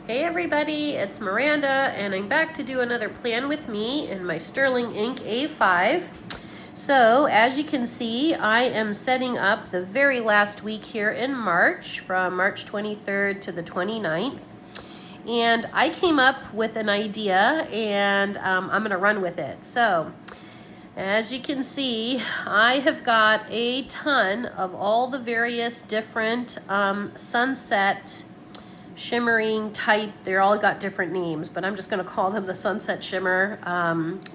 Hey everybody, it's Miranda and I'm back to do another plan with me in my Sterling Ink A5. So as you can see, I am setting up the very last week here in March, from March 23rd to the 29th. And I came up with an idea and I'm going to run with it. So as you can see, I have got a ton of all the various different sunset shimmering type. They're all got different names, but I'm just going to call them the Sunset Shimmer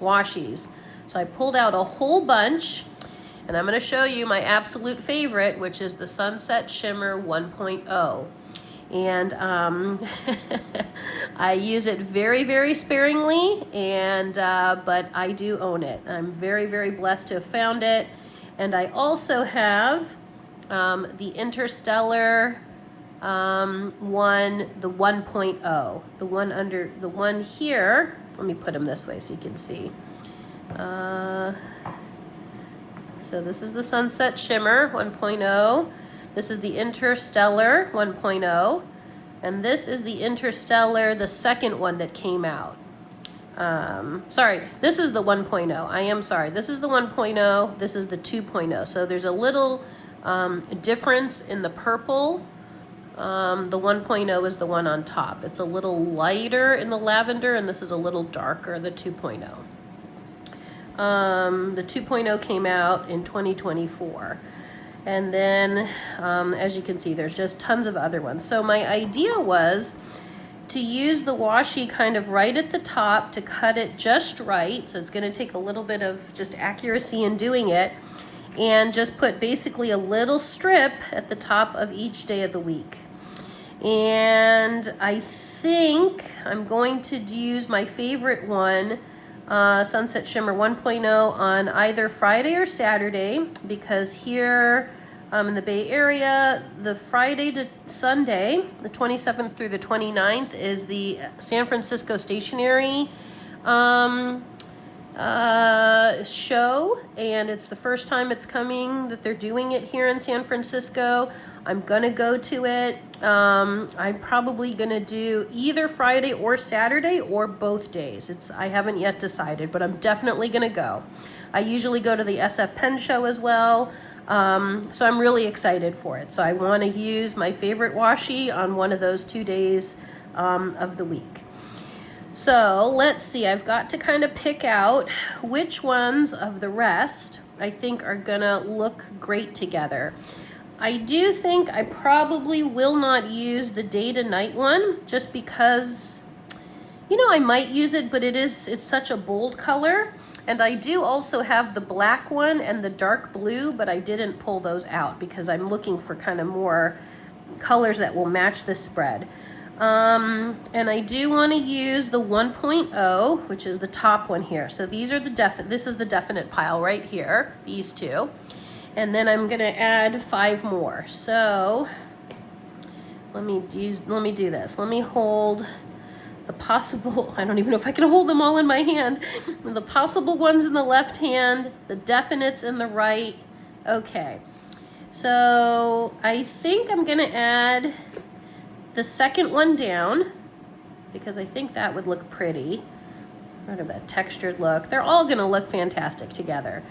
washis. So I pulled out a whole bunch, and I'm going to show you my absolute favorite, which is the Sunset Shimmer 1.0. And I use it very, very sparingly, and but I do own it. I'm very, very blessed to have found it. And I also have the Interstellar one, the 1.0, the one under the one here. Let me put them this way so you can see. So this is the Sunset Shimmer 1.0. This is the Interstellar 1.0, and this is the Interstellar, the second one that came out. Sorry, this is the 1.0. I am sorry. This is the 1.0. This is the 2.0. So there's a little difference in the purple. The 1.0 is the one on top. It's a little lighter in the lavender, and this is a little darker, the 2.0. The 2.0 came out in 2024. And then, as you can see, there's just tons of other ones. So my idea was to use the washi kind of right at the top to cut it just right. So it's going to take a little bit of just accuracy in doing it. And just put basically a little strip at the top of each day of the week. And I think I'm going to use my favorite one, Sunset Shimmer 1.0, on either Friday or Saturday, because here in the Bay Area, the Friday to Sunday, the 27th through the 29th, is the San Francisco Stationery show, and it's the first time it's coming that they're doing it here in San Francisco. I'm gonna go to it. I'm probably gonna do either Friday or Saturday or both days. I haven't yet decided, but I'm definitely gonna go. I usually go to the SF Pen show as well, so I'm really excited for it. So I want to use my favorite washi on one of those 2 days of the week. So let's see, I've got to kind of pick out which ones of the rest I think are gonna look great together. I do think I probably will not use the day to night one, just because, you know, I might use it, but it's such a bold color. And I do also have the black one and the dark blue, but I didn't pull those out because I'm looking for kind of more colors that will match this spread. And I do want to use the 1.0, which is the top one here. So these are this is the definite pile right here, these two. And then I'm going to add 5 more. So let me do this. Let me hold the possible, I don't even know if I can hold them all in my hand. The possible ones in the left hand, the definites in the right. Okay. So I think I'm going to add the second one down, because I think that would look pretty. Kind of a textured look. They're all going to look fantastic together.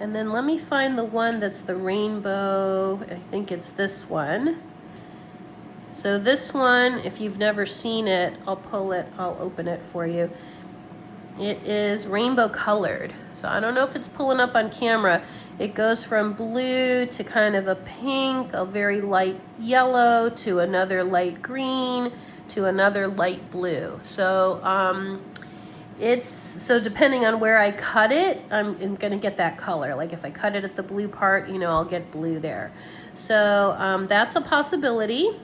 And then let me find the one that's the rainbow. I think it's this one. So this one, if you've never seen it, I'll open it for you. It is rainbow colored. So I don't know if it's pulling up on camera. It goes from blue to kind of a pink, a very light yellow, to another light green, to another light blue. So so depending on where I cut it, I'm gonna get that color. Like if I cut it at the blue part, you know, I'll get blue there. So that's a possibility.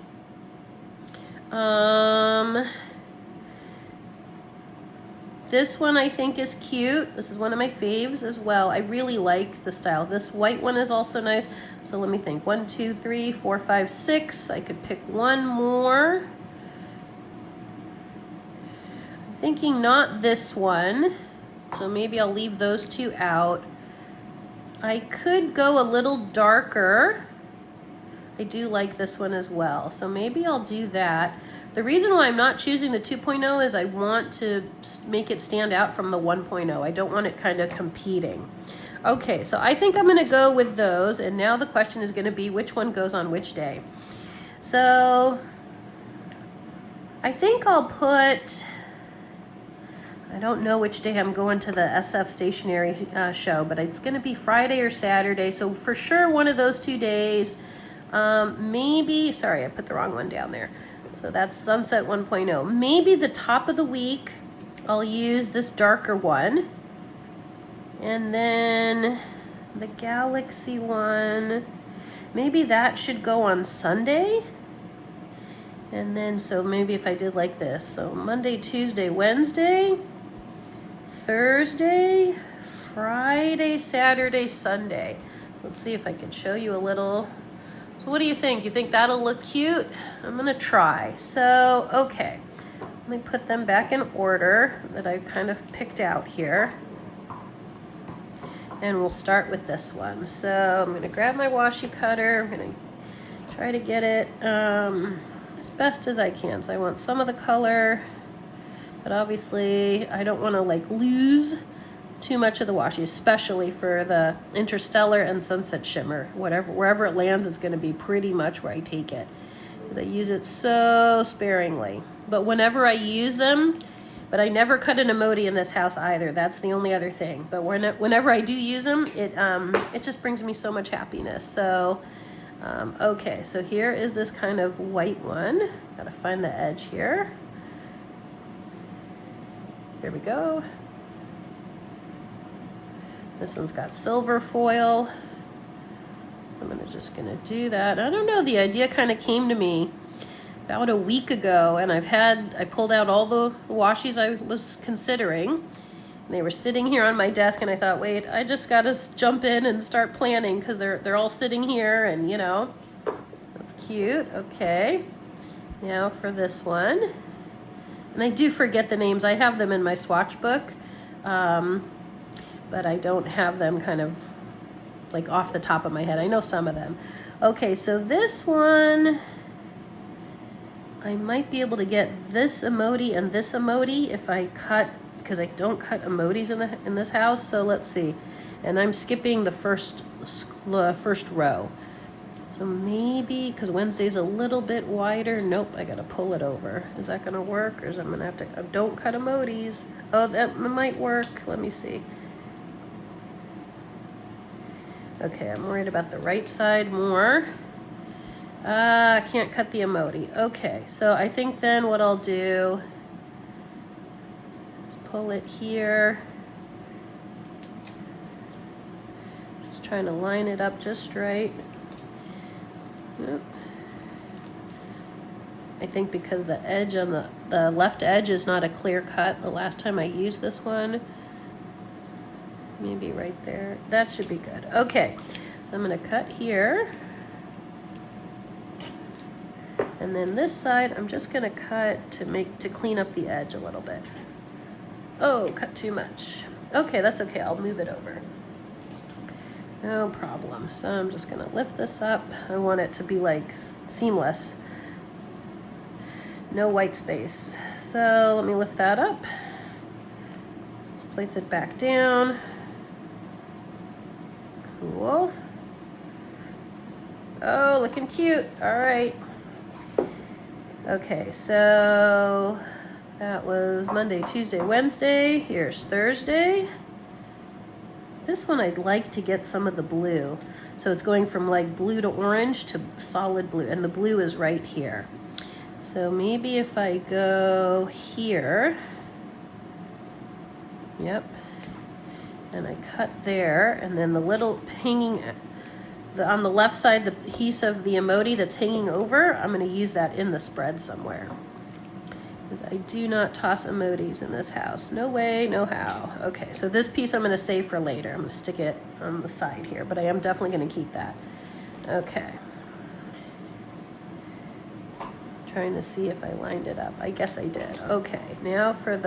This one I think is cute. This is one of my faves as well. I really like the style. This white one is also nice. So let me think. 1, 2, 3, 4, 5, 6. I could pick one more. I'm thinking not this one. So maybe I'll leave those 2 out. I could go a little darker I do like this one as well. So maybe I'll do that. The reason why I'm not choosing the 2.0 is I want to make it stand out from the 1.0. I don't want it kind of competing. Okay, so I think I'm gonna go with those, and now the question is gonna be which one goes on which day. So I think I'll put, I don't know which day I'm going to the SF stationery show, but it's gonna be Friday or Saturday, so for sure one of those 2 days. Maybe, sorry, I put the wrong one down there. So that's Sunset 1.0. Maybe the top of the week, I'll use this darker one. And then the Galaxy one, maybe that should go on Sunday. And then, so maybe if I did like this, so Monday, Tuesday, Wednesday, Thursday, Friday, Saturday, Sunday. Let's see if I can show you a little. So what do you think? You think that'll look cute? I'm gonna try. So, okay. Let me put them back in order that I kind of picked out here. And we'll start with this one. So I'm gonna grab my washi cutter. I'm gonna try to get it as best as I can. So I want some of the color, but obviously I don't wanna like lose too much of the washi, especially for the Interstellar and Sunset Shimmer. Wherever it lands is gonna be pretty much where I take it, because I use it so sparingly. But whenever I use them, but I never cut an emoji in this house either. That's the only other thing. But whenever I do use them, it just brings me so much happiness. So, okay, so here is this kind of white one. Gotta find the edge here. There we go. This one's got silver foil. I'm just gonna do that. I don't know, the idea kind of came to me about a week ago, and I pulled out all the washis I was considering, and they were sitting here on my desk, and I thought, wait, I just gotta jump in and start planning, because they're all sitting here, and you know, that's cute. Okay, now for this one, and I do forget the names. I have them in my swatch book, but I don't have them kind of like off the top of my head. I know some of them. Okay, so this one, I might be able to get this emoji and this emoji if I cut, because I don't cut emojis in this house. So let's see, and I'm skipping the first row. So maybe, because Wednesday's a little bit wider. Nope, I gotta pull it over. Is that gonna work, or is I'm gonna have to? Don't cut emojis. Oh, that might work. Let me see. Okay, I'm worried about the right side more. I can't cut the emoji. Okay, so I think then what I'll do is pull it here. Just trying to line it up just right. Yep. I think because the edge on the left edge is not a clear cut the last time I used this one. Maybe right there. That should be good. Okay, so I'm gonna cut here. And then this side, I'm just gonna cut to clean up the edge a little bit. Oh, cut too much. Okay, that's okay, I'll move it over. No problem. So I'm just gonna lift this up. I want it to be like seamless. No white space. So let me lift that up. Let's place it back down. Cool. Oh, looking cute. All right. Okay, so that was Monday, Tuesday, Wednesday. Here's Thursday. This one I'd like to get some of the blue. So it's going from like blue to orange to solid blue, and the blue is right here. So maybe if I go here, yep, and I cut there, and then the little hanging, on the left side, the piece of the emoji that's hanging over, I'm gonna use that in the spread somewhere. Because I do not toss emojis in this house. No way, no how. Okay, so this piece I'm gonna save for later. I'm gonna stick it on the side here, but I am definitely gonna keep that. Okay. Trying to see if I lined it up. I guess I did. Okay, now for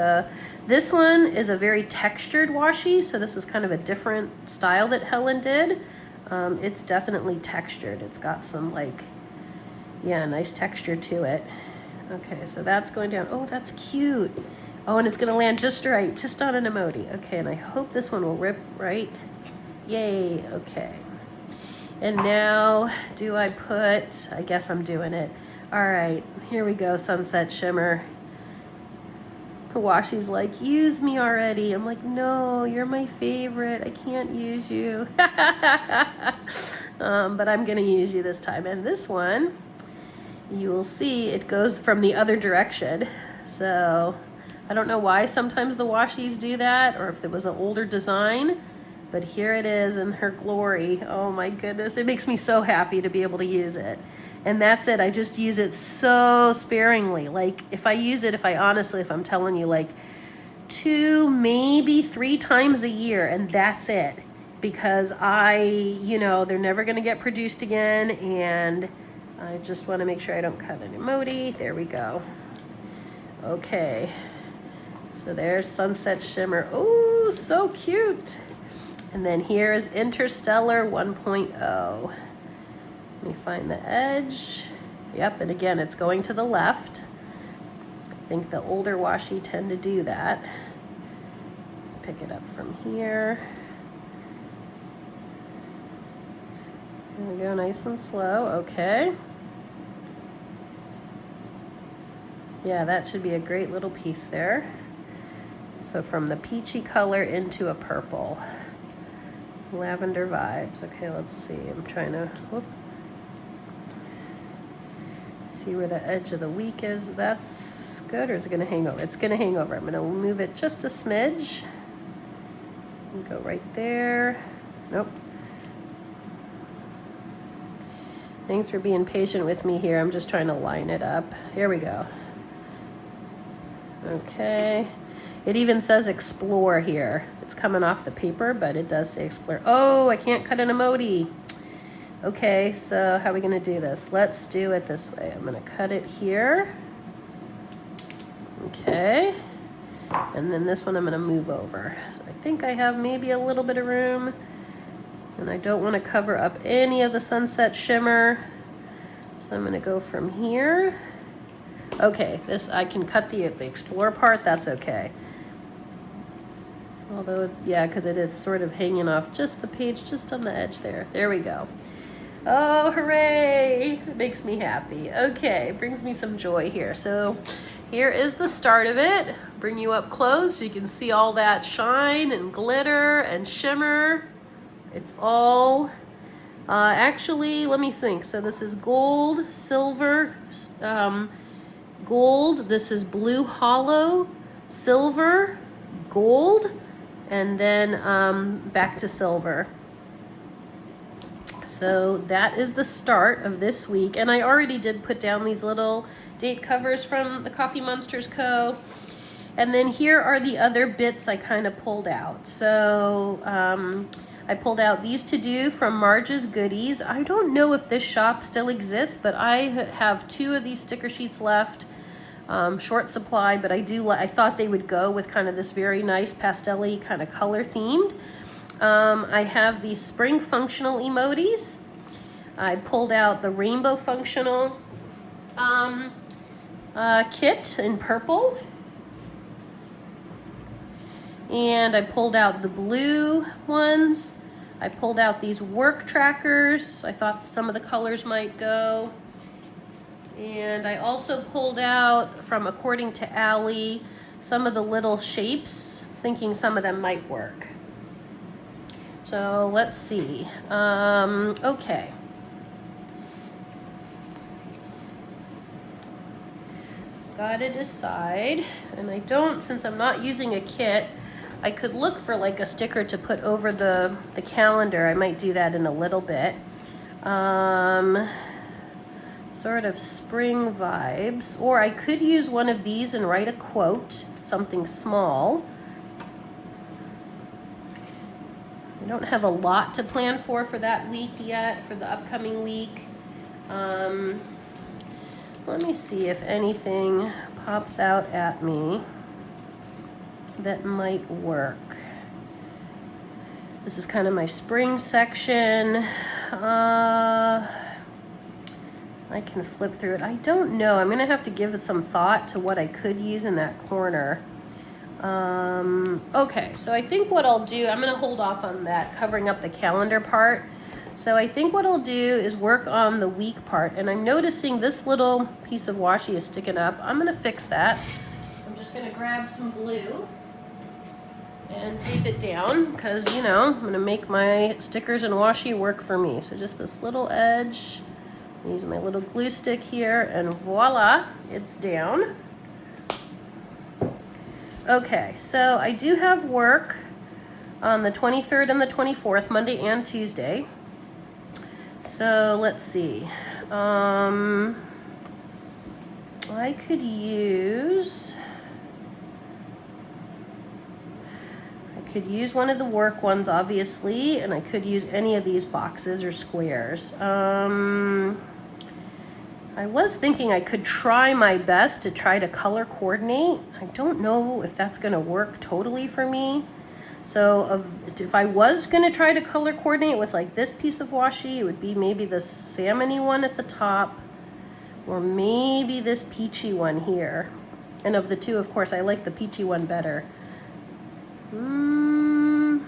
this one is a very textured washi, so this was kind of a different style that Helen did. It's definitely textured. It's got some like Yeah, nice texture to it. Okay, so that's going down. Oh, that's cute. Oh, and it's gonna land just right, just on an emoji. Okay, and I hope this one will rip right. Yay, okay. And now, do I put, I guess I'm doing it. All right, here we go, Sunset Shimmer. Washi's like, use me already. I'm like, no, you're my favorite. I can't use you. But I'm gonna use you this time. And this one, you will see it goes from the other direction. So I don't know why sometimes the washis do that, or if it was an older design, but here it is in her glory. Oh my goodness, it makes me so happy to be able to use it. And that's it, I just use it so sparingly. Like if I'm telling you, like 2, maybe 3 times a year, and that's it. Because they're never gonna get produced again, and I just wanna make sure I don't cut an emoji. There we go. Okay, so there's Sunset Shimmer. Oh, so cute. And then here's Interstellar 1.0. Let me find the edge. Yep, and again, it's going to the left. I think the older washi tend to do that. Pick it up from here. There we go, nice and slow, okay. Yeah, that should be a great little piece there. So from the peachy color into a purple. Lavender vibes. Okay, let's see. I'm trying to see where the edge of the week is. That's good, or is it going to hang over? It's going to hang over. I'm going to move it just a smidge. And go right there. Nope. Thanks for being patient with me here. I'm just trying to line it up. Here we go. Okay. It even says explore here. It's coming off the paper, but it does say explore. Oh, I can't cut an emoji. Okay, so how are we gonna do this? Let's do it this way. I'm gonna cut it here. Okay. And then this one I'm gonna move over. So I think I have maybe a little bit of room, and I don't wanna cover up any of the Sunset Shimmer. So I'm gonna go from here. Okay, this, I can cut the explore part, that's okay. Although, yeah, because it is sort of hanging off just the page, just on the edge there. There we go. Oh, hooray! It makes me happy. Okay, brings me some joy here. So here is the start of it. Bring you up close so you can see all that shine and glitter and shimmer. It's all, actually, let me think. So this is gold, silver, gold. This is blue hollow, silver, gold, and then back to silver. So that is the start of this week, and I already did put down these little date covers from the Coffee Monsters Co. And then here are the other bits I kind of pulled out. So I pulled out these to do from Marge's Goodies. I don't know if this shop still exists, but I have 2 of these sticker sheets left. Short supply, but I thought they would go with kind of this very nice pastel-y kind of color themed. I have the spring functional emojis. I pulled out the rainbow functional kit in purple. And I pulled out the blue ones. I pulled out these work trackers. I thought some of the colors might go. And I also pulled out from According to Allie some of the little shapes, thinking some of them might work. So let's see. Okay. Gotta decide. And I don't, since I'm not using a kit, I could look for like a sticker to put over the calendar. I might do that in a little bit. Sort of spring vibes. Or I could use one of these and write a quote, something small. I don't have a lot to plan for that week yet, for the upcoming week. Let me see if anything pops out at me that might work. This is kind of my spring section. I can flip through it. I don't know. I'm going to have to give it some thought to what I could use in that corner. Okay, so I think what I'll do, I'm going to hold off on that covering up the calendar part. So I think what I'll do is work on the week part. And I'm noticing this little piece of washi is sticking up. I'm going to fix that. I'm just going to grab some glue and tape it down because, you know, I'm going to make my stickers and washi work for me. So just this little edge. Use my little glue stick here, and voila, it's down. Okay, so I do have work on the 23rd and the 24th, Monday and Tuesday. So let's see. I could use one of the work ones, obviously, and I could use any of these boxes or squares. I was thinking I could try my best to try to color coordinate. I don't know if that's going to work totally for me. So if I was going to try to color coordinate with like this piece of washi, it would be maybe the salmon-y one at the top, or maybe this peachy one here. And of the two, of course, I like the peachy one better. You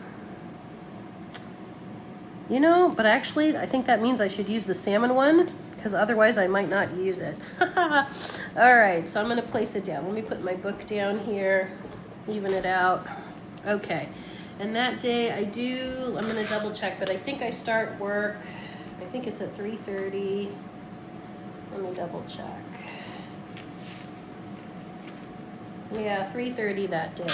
know, but actually, I think that means I should use the salmon one, because otherwise I might not use it. All right, so I'm going to place it down. Let me put my book down here, even it out. Okay, and that day I'm going to double check, but I think I start work, I think it's at 3:30. Let me double check. Yeah, 3:30 that day.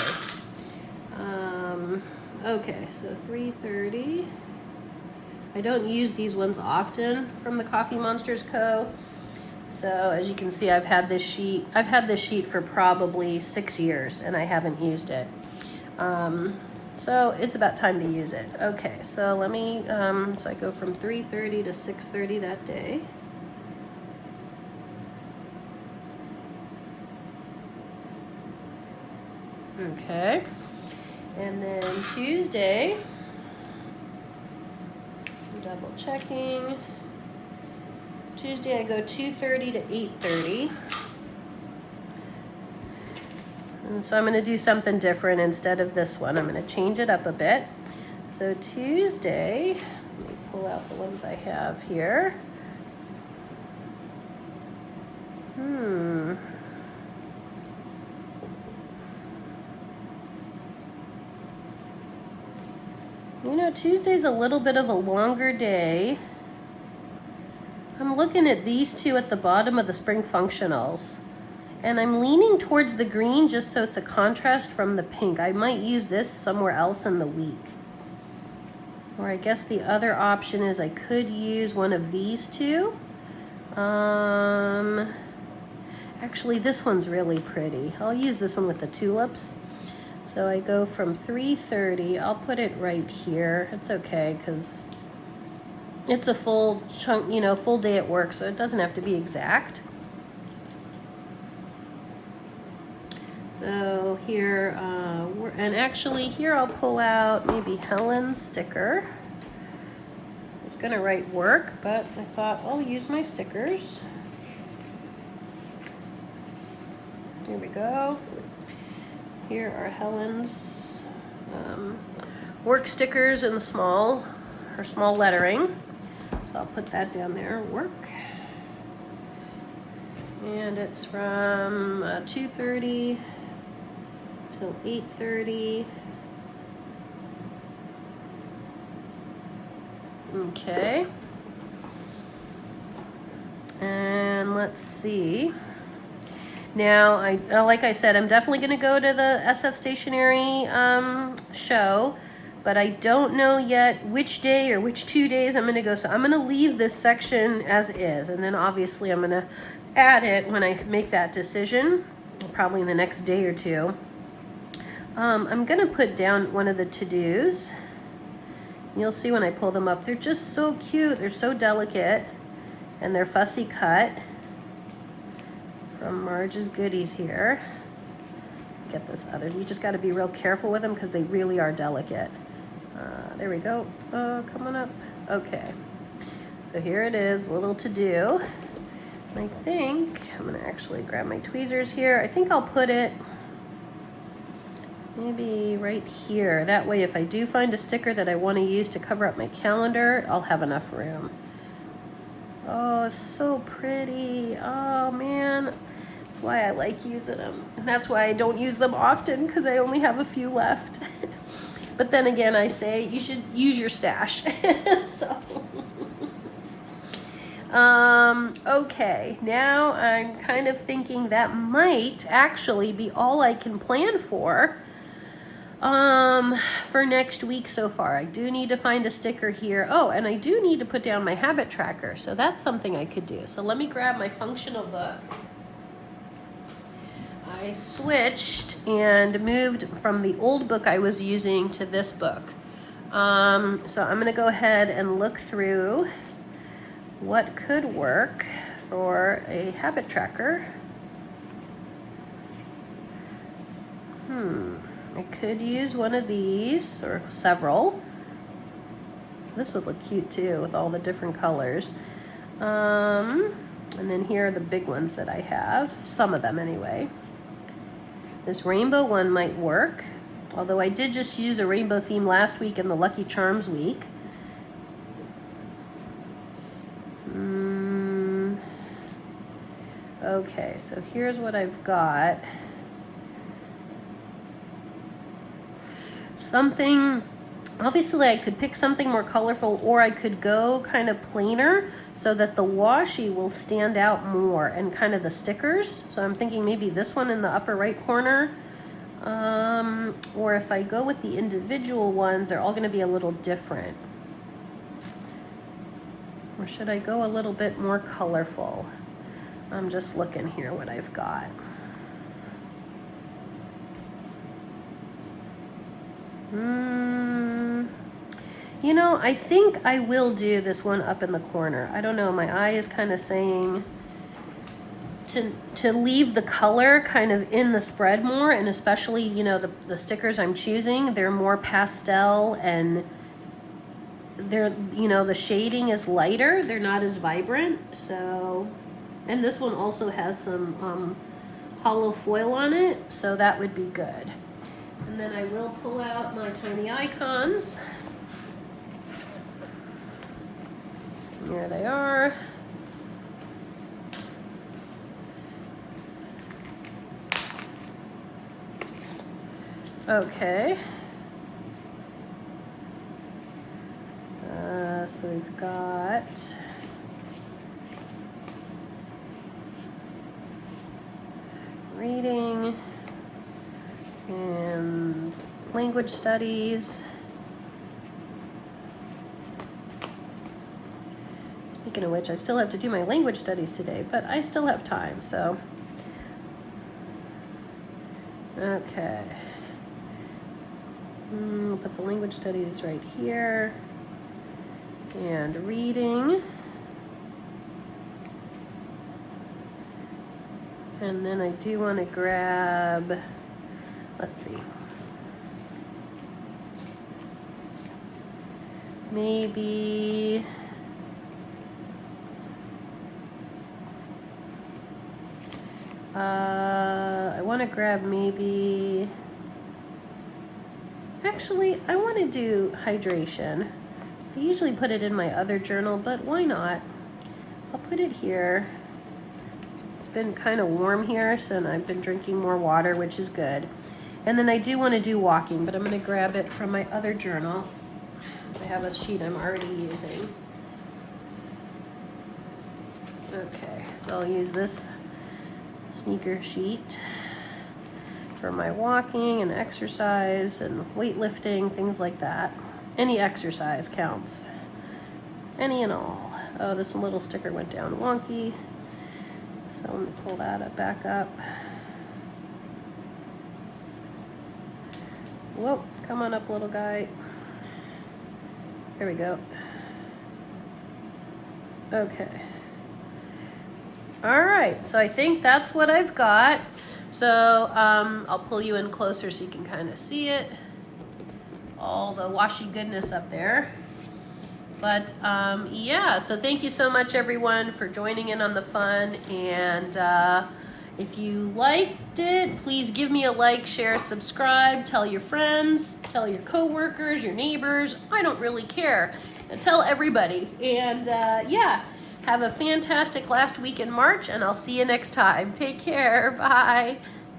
Okay, so 3:30. I don't use these ones often from the Coffee Monsters Co. So as you can see, I've had this sheet for probably 6 years and I haven't used it. So it's about time to use it. Okay, so let me, so I go from 3:30 to 6:30 that day. Okay, and then Tuesday, double checking. Tuesday I go 2:30 to 8:30. And so I'm going to do something different instead of this one. I'm going to change it up a bit. So Tuesday, let me pull out the ones I have here. You know, Tuesday's a little bit of a longer day. I'm looking at these two at the bottom of the spring functionals. And I'm leaning towards the green just so it's a contrast from the pink. I might use this somewhere else in the week. Or I guess the other option is I could use one of these two. Actually, this one's really pretty. I'll use this one with the tulips. So I go from 3:30, I'll put it right here. It's okay, because it's a full chunk, you know, full day at work, so it doesn't have to be exact. So here, and actually here I'll pull out maybe Helen's sticker. I was gonna write work, but I thought I'll use my stickers. Here we go. Here are Helen's work stickers in the small lettering. So I'll put that down there, work. And it's from 2:30 till 8:30. Okay. And let's see. Now, like I said, I'm definitely going to go to the SF Stationery show, but I don't know yet which day or which 2 days I'm going to go. So I'm going to leave this section as is, and then obviously I'm going to add it when I make that decision, probably in the next day or two. I'm going to put down one of the to-dos. You'll see when I pull them up. They're just so cute. They're so delicate, and they're fussy cut. From Marge's Goodies here. Get this other. You just got to be real careful with them because they really are delicate. There we go. Come on up. Okay. So here it is, little to do. I think I'm gonna actually grab my tweezers here. I think I'll put it maybe right here. That way, if I do find a sticker that I want to use to cover up my calendar, I'll have enough room. Oh, it's so pretty. Oh man, that's why I like using them. And that's why I don't use them often, because I only have a few left. But then again, I say you should use your stash. So. Okay, now I'm kind of thinking that might actually be all I can plan for next week so far. I do need to find a sticker here. Oh, and I do need to put down my habit tracker, so that's something I could do. So let me grab my functional book. I switched and moved from the old book I was using to this book. So I'm gonna go ahead and look through what could work for a habit tracker. I could use one of these, or several. This would look cute too with all the different colors. And then here are the big ones that I have, some of them anyway. This rainbow one might work, although I did just use a rainbow theme last week in the Lucky Charms week. Okay, so here's what I've got. Something, obviously I could pick something more colorful, or I could go kind of plainer so that the washi will stand out more, and kind of the stickers. So I'm thinking maybe this one in the upper right corner. Or if I go with the individual ones, they're all going to be a little different. Or should I go a little bit more colorful? I'm just looking here what I've got. You know, I think I will do this one up in the corner. I don't know, my eye is kind of saying to leave the color kind of in the spread more, and especially, you know, the stickers I'm choosing, they're more pastel, and they're, you know, the shading is lighter, they're not as vibrant. So, and this one also has some hollow foil on it, so that would be good. And then I will pull out my tiny icons. Here they are. Okay. So we've got reading and language studies. Speaking of which, I still have to do my language studies today, but I still have time, so. Okay. Put the language studies right here. And reading. And then I do want to grab, let's see, maybe I want to grab maybe, actually I want to do hydration. I usually put it in my other journal, but why not? I'll put it here. It's been kind of warm here, so I've been drinking more water, which is good. And then I do want to do walking, but I'm going to grab it from my other journal. I have a sheet I'm already using. Okay, so I'll use this sneaker sheet for my walking and exercise and weightlifting, things like that. Any exercise counts. Any and all. Oh, this little sticker went down wonky. So let me pull that up, back up. Whoa, come on up, little guy. There we go. Okay. All right, so I think that's what I've got. So I'll pull you in closer so you can kind of see it. All the washi goodness up there. But yeah, so thank you so much, everyone, for joining in on the fun. And if you liked it, please give me a like, share, subscribe, tell your friends, tell your coworkers, your neighbors. I don't really care. Tell everybody. And yeah, have a fantastic last week in March, and I'll see you next time. Take care. Bye.